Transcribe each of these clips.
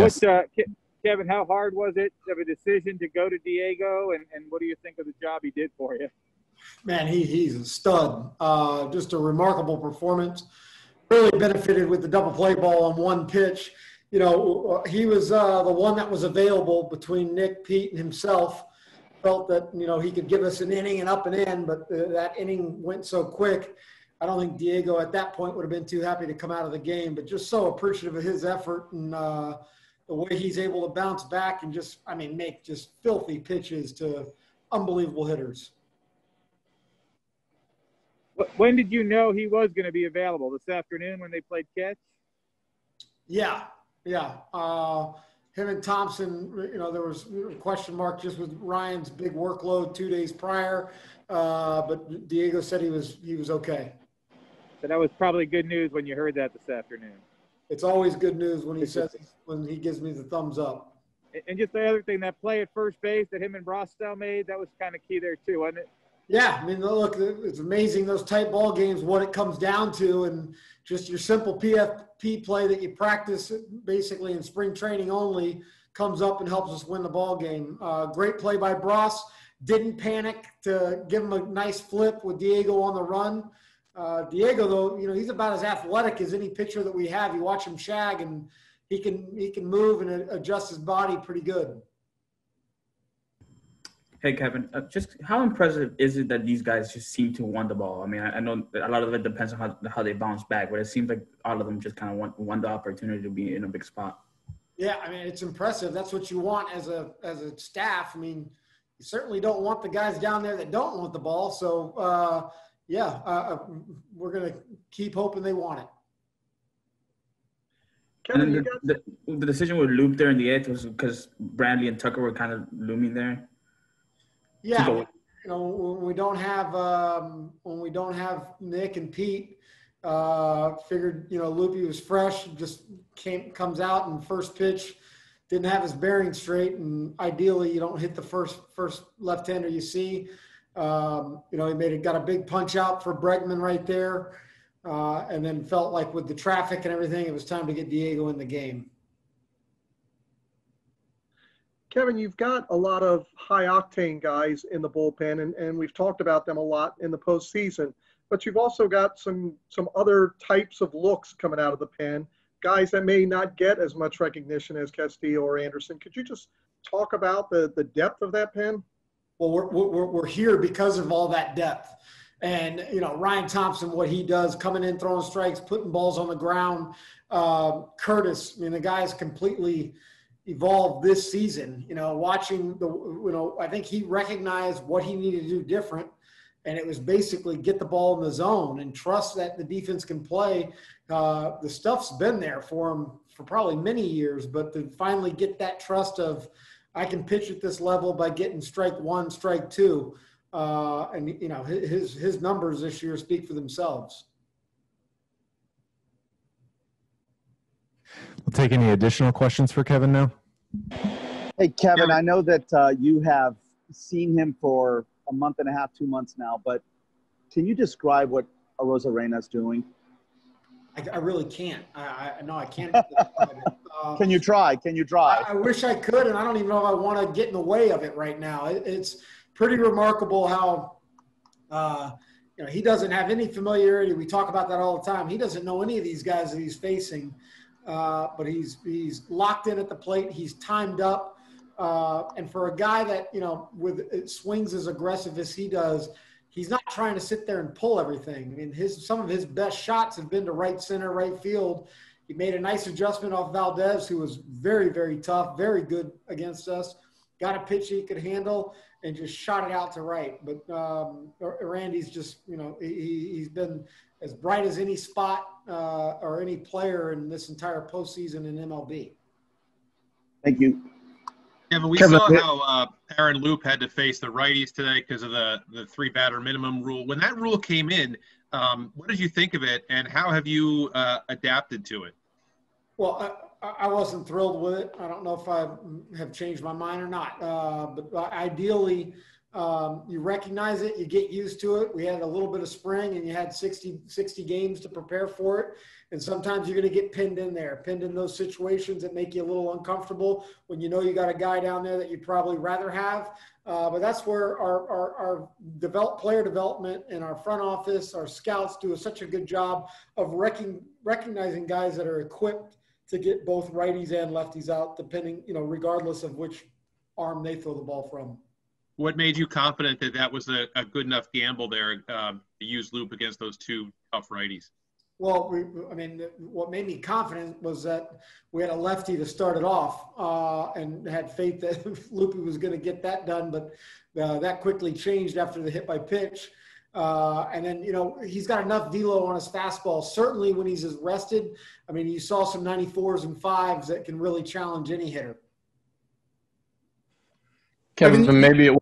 Yes. Kevin, how hard was it of a decision to go to Diego, and what do you think of the job he did for you? Man, he's a stud. Just a remarkable performance. Really benefited with the double play ball on one pitch. You know, he was the one that was available between Nick, Pete, and himself. Felt that, you know, he could give us an inning and up and in, but that inning went so quick. I don't think Diego at that point would have been too happy to come out of the game, but just so appreciative of his effort and the way he's able to bounce back and just, I mean, make just filthy pitches to unbelievable hitters. When did you know he was going to be available? This afternoon when they played catch? Yeah. Him and Thompson, you know, there was a question mark just with Ryan's big workload 2 days prior, but Diego said he was okay. So that was probably good news when you heard that this afternoon. It's always good news when he gives me the thumbs up. And just the other thing, that play at first base that him and Brostel made, that was kind of key there too, wasn't it? Yeah, I mean, look, it's amazing those tight ball games, what it comes down to, and just your simple PFP play that you practice basically in spring training only comes up and helps us win the ball game. Great play by Bros. Didn't panic to give him a nice flip with Diego on the run. Diego, though, you know, he's about as athletic as any pitcher that we have. You watch him shag, and he can move and adjust his body pretty good. Hey, Kevin, just how impressive is it that these guys just seem to want the ball? I mean, I know a lot of it depends on how they bounce back, but it seems like all of them just kind of want the opportunity to be in a big spot. Yeah, I mean, it's impressive. That's what you want as a staff. I mean, you certainly don't want the guys down there that don't want the ball. So, we're going to keep hoping they want it. Kevin, and then the decision with Loop there in the eighth was because Brantley and Tucker were kind of looming there. Yeah, you know, when we don't have Nick and Pete, figured, you know, Loopy was fresh, just comes out and first pitch didn't have his bearing straight, and ideally you don't hit the first left-hander you see. You know, he got a big punch out for Bregman right there, and then felt like with the traffic and everything, it was time to get Diego in the game. Kevin, you've got a lot of high-octane guys in the bullpen, and we've talked about them a lot in the postseason. But you've also got some other types of looks coming out of the pen, guys that may not get as much recognition as Castillo or Anderson. Could you just talk about the depth of that pen? Well, we're here because of all that depth. And, you know, Ryan Thompson, what he does, coming in, throwing strikes, putting balls on the ground. Curtis, I mean, the guy's completely – evolved this season, you know, watching I think he recognized what he needed to do different. And it was basically get the ball in the zone and trust that the defense can play. The stuff's been there for him for probably many years, but to finally get that trust of I can pitch at this level by getting strike one, strike two. And, you know, his numbers this year speak for themselves. We'll take any additional questions for Kevin now. Hey, Kevin, I know that you have seen him for a month and a half, 2 months now, but can you describe what Arozarena's doing? I really can't. I can't describe it. Can you try? I wish I could, and I don't even know if I want to get in the way of it right now. It's pretty remarkable how you know, he doesn't have any familiarity. We talk about that all the time. He doesn't know any of these guys that he's facing. But he's locked in at the plate. He's timed up. And for a guy that, you know, with swings as aggressive as he does, he's not trying to sit there and pull everything. I mean, some of his best shots have been to right center, right field. He made a nice adjustment off Valdez, who was very, very tough, very good against us. Got a pitch he could handle and just shot it out to right. But Randy's just, you know, he's been as bright as any spot or any player in this entire postseason in MLB. Thank you. Kevin, we saw how Aaron Loop had to face the righties today because of the 3-batter minimum rule. When that rule came in, what did you think of it, and how have you adapted to it? Well, I wasn't thrilled with it. I don't know if I have changed my mind or not. But ideally, You recognize it, you get used to it. We had a little bit of spring, and you had 60 games to prepare for it. And sometimes you're going to get pinned in those situations that make you a little uncomfortable when you know you got a guy down there that you'd probably rather have. But that's where our player development and our front office, our scouts do such a good job of recognizing guys that are equipped to get both righties and lefties out, depending, regardless of which arm they throw the ball from. What made you confident that that was a good enough gamble there to use Loop against those two tough righties? Well, what made me confident was that we had a lefty to start it off and had faith that Loopy was going to get that done, but that quickly changed after the hit by pitch. And then, he's got enough velo on his fastball. Certainly when he's rested, you saw some 94s and 5s that can really challenge any hitter. Kevin, maybe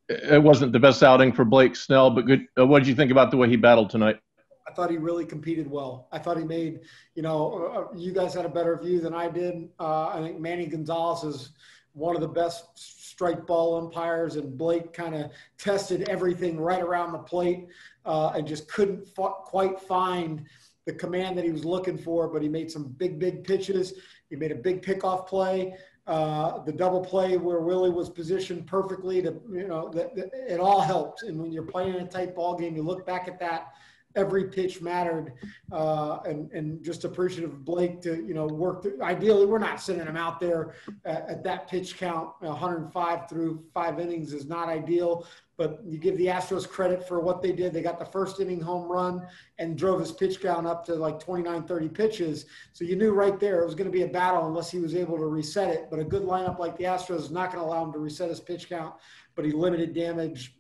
it wasn't the best outing for Blake Snell, but good. What did you think about the way he battled tonight? I thought he really competed well. I thought he made, you guys had a better view than I did. I think Manny Gonzalez is one of the best strike ball umpires, and Blake kind of tested everything right around the plate and just couldn't quite find the command that he was looking for, but he made some big pitches. He made a big pickoff play. The double play where Willie was positioned perfectly it all helped. And when you're playing a tight ball game, you look back at that, every pitch mattered, and just appreciative of Blake to, work. Ideally, we're not sending him out there at that pitch count. 105 through 5 innings is not ideal, but you give the Astros credit for what they did. They got the first inning home run and drove his pitch count up to like 29, 30 pitches. So you knew right there it was going to be a battle unless he was able to reset it. But a good lineup like the Astros is not going to allow him to reset his pitch count, but he limited damage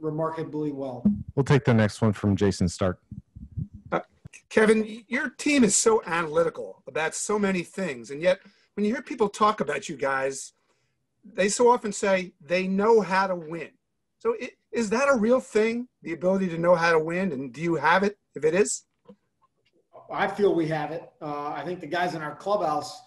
remarkably well. We'll take the next one from Jason Stark. Kevin, your team is so analytical about so many things, and yet when you hear people talk about you guys, they so often say they know how to win. So is that a real thing, the ability to know how to win, and do you have it if it is? I feel we have it. I think the guys in our clubhouse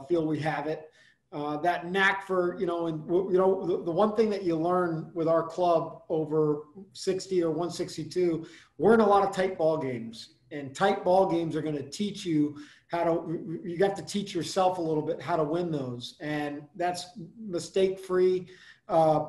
feel we have it. That knack for, the one thing that you learn with our club over 60 or 162, we're in a lot of tight ball games, and tight ball games are going to teach you you have to teach yourself a little bit how to win those. And that's mistake-free,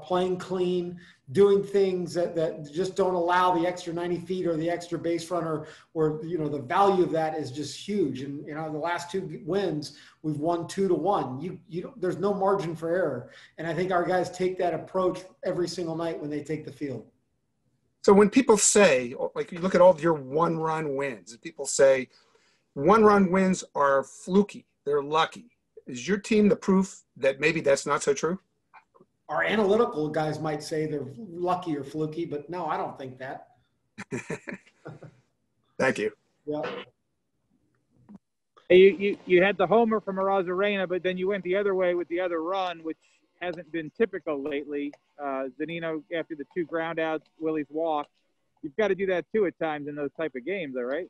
playing clean, doing things that just don't allow the extra 90 feet or the extra base runner, or, the value of that is just huge. And, the last 2 wins, we've won 2-1. There's no margin for error. And I think our guys take that approach every single night when they take the field. So when people say, like, you look at all of your 1-run wins, people say 1-run wins are fluky, they're lucky. Is your team the proof that maybe that's not so true? Our analytical guys might say they're lucky or fluky, but no, I don't think that. Thank you. Yeah. Hey, you had the homer from Arozarena, but then you went the other way with the other run, which hasn't been typical lately. Zunino, after the 2 ground outs, Willie's walk. You've got to do that too at times in those type of games, all right?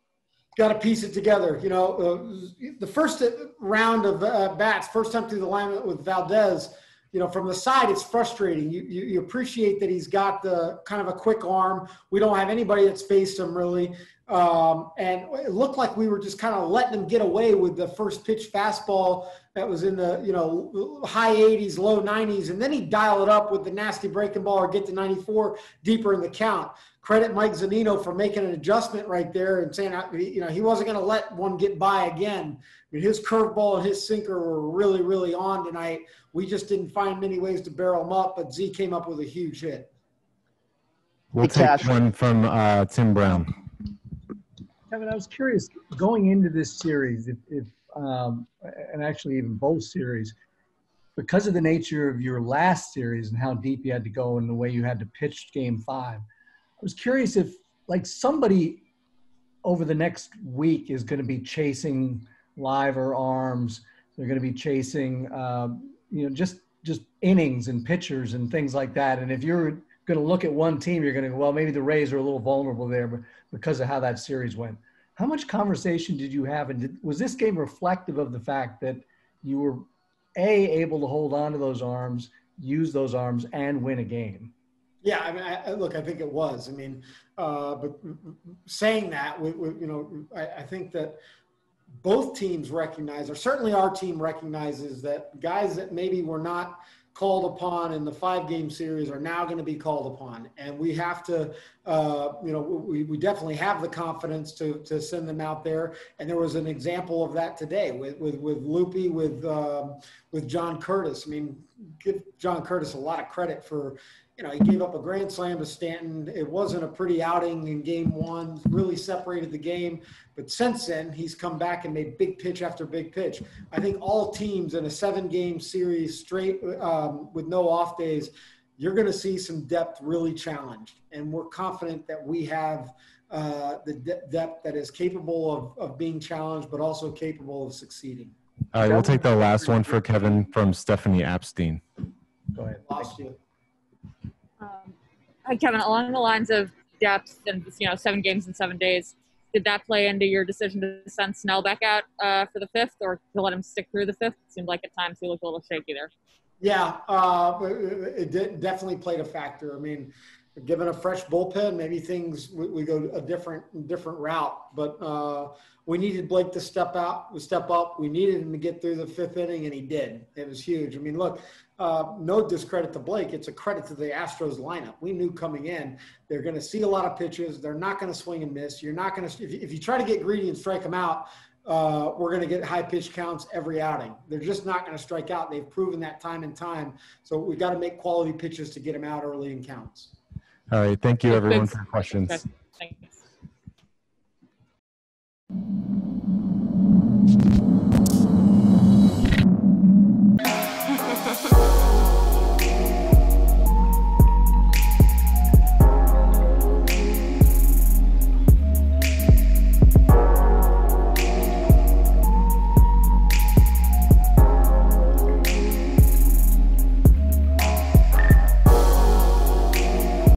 Got to piece it together. The first round of bats, first time through the line with Valdez, from the side, it's frustrating. You appreciate that he's got the kind of a quick arm. We don't have anybody that's faced him really. And it looked like we were just kind of letting him get away with the first pitch fastball that was in the, high 80s, low 90s. And then he'd dial it up with the nasty breaking ball or get to 94 deeper in the count. Credit Mike Zunino for making an adjustment right there and saying, he wasn't going to let one get by again. His curveball and his sinker were really, really on tonight. We just didn't find many ways to barrel them up, but Z came up with a huge hit. We'll take one from Tim Brown. Kevin, I was curious, going into this series, and actually even both series, because of the nature of your last series and how deep you had to go and the way you had to pitch Game 5, I was curious if, like, somebody over the next week is going to be chasing liver arms. They're going to be chasing, just innings and pitchers and things like that. And if you're going to look at one team, you're going to go, well, maybe the Rays are a little vulnerable there, but because of how that series went. How much conversation did you have? And was this game reflective of the fact that you were, A, able to hold on to those arms, use those arms and win a game. Yeah, I mean, I think it was. I mean, but saying that, I think that both teams recognize, or certainly our team recognizes, that guys that maybe were not called upon in the 5-game series are now going to be called upon. And we have to, we definitely have the confidence to send them out there. And there was an example of that today with Loopy, with John Curtis. I mean, give John Curtis a lot of credit for, he gave up a grand slam to Stanton. It wasn't a pretty outing in game 1, really separated the game. But since then, he's come back and made big pitch after big pitch. I think all teams in a 7-game series straight with no off days, you're going to see some depth really challenged. And we're confident that we have the depth that is capable of being challenged, but also capable of succeeding. All right, we'll take the last one for Kevin from Stephanie Apstein. Go ahead. Lost you. Hi, Kevin. Along the lines of depth and 7 games in 7 days, did that play into your decision to send Snell back out for the 5th, or to let him stick through the 5th? It seemed like at times he looked a little shaky there. Yeah, it definitely played a factor. I mean, given a fresh bullpen, maybe things we go a different route. But we needed Blake to step up. We needed him to get through the 5th inning, and he did. It was huge. I mean, look, no discredit to Blake. It's a credit to the Astros lineup. We knew coming in they're going to see a lot of pitches. They're not going to swing and miss. You're not going to if you try to get greedy and strike them out. We're going to get high pitch counts every outing. They're just not going to strike out. They've proven that time and time. So we've got to make quality pitches to get them out early in counts. All right. Thank you, everyone, for questions. Thanks.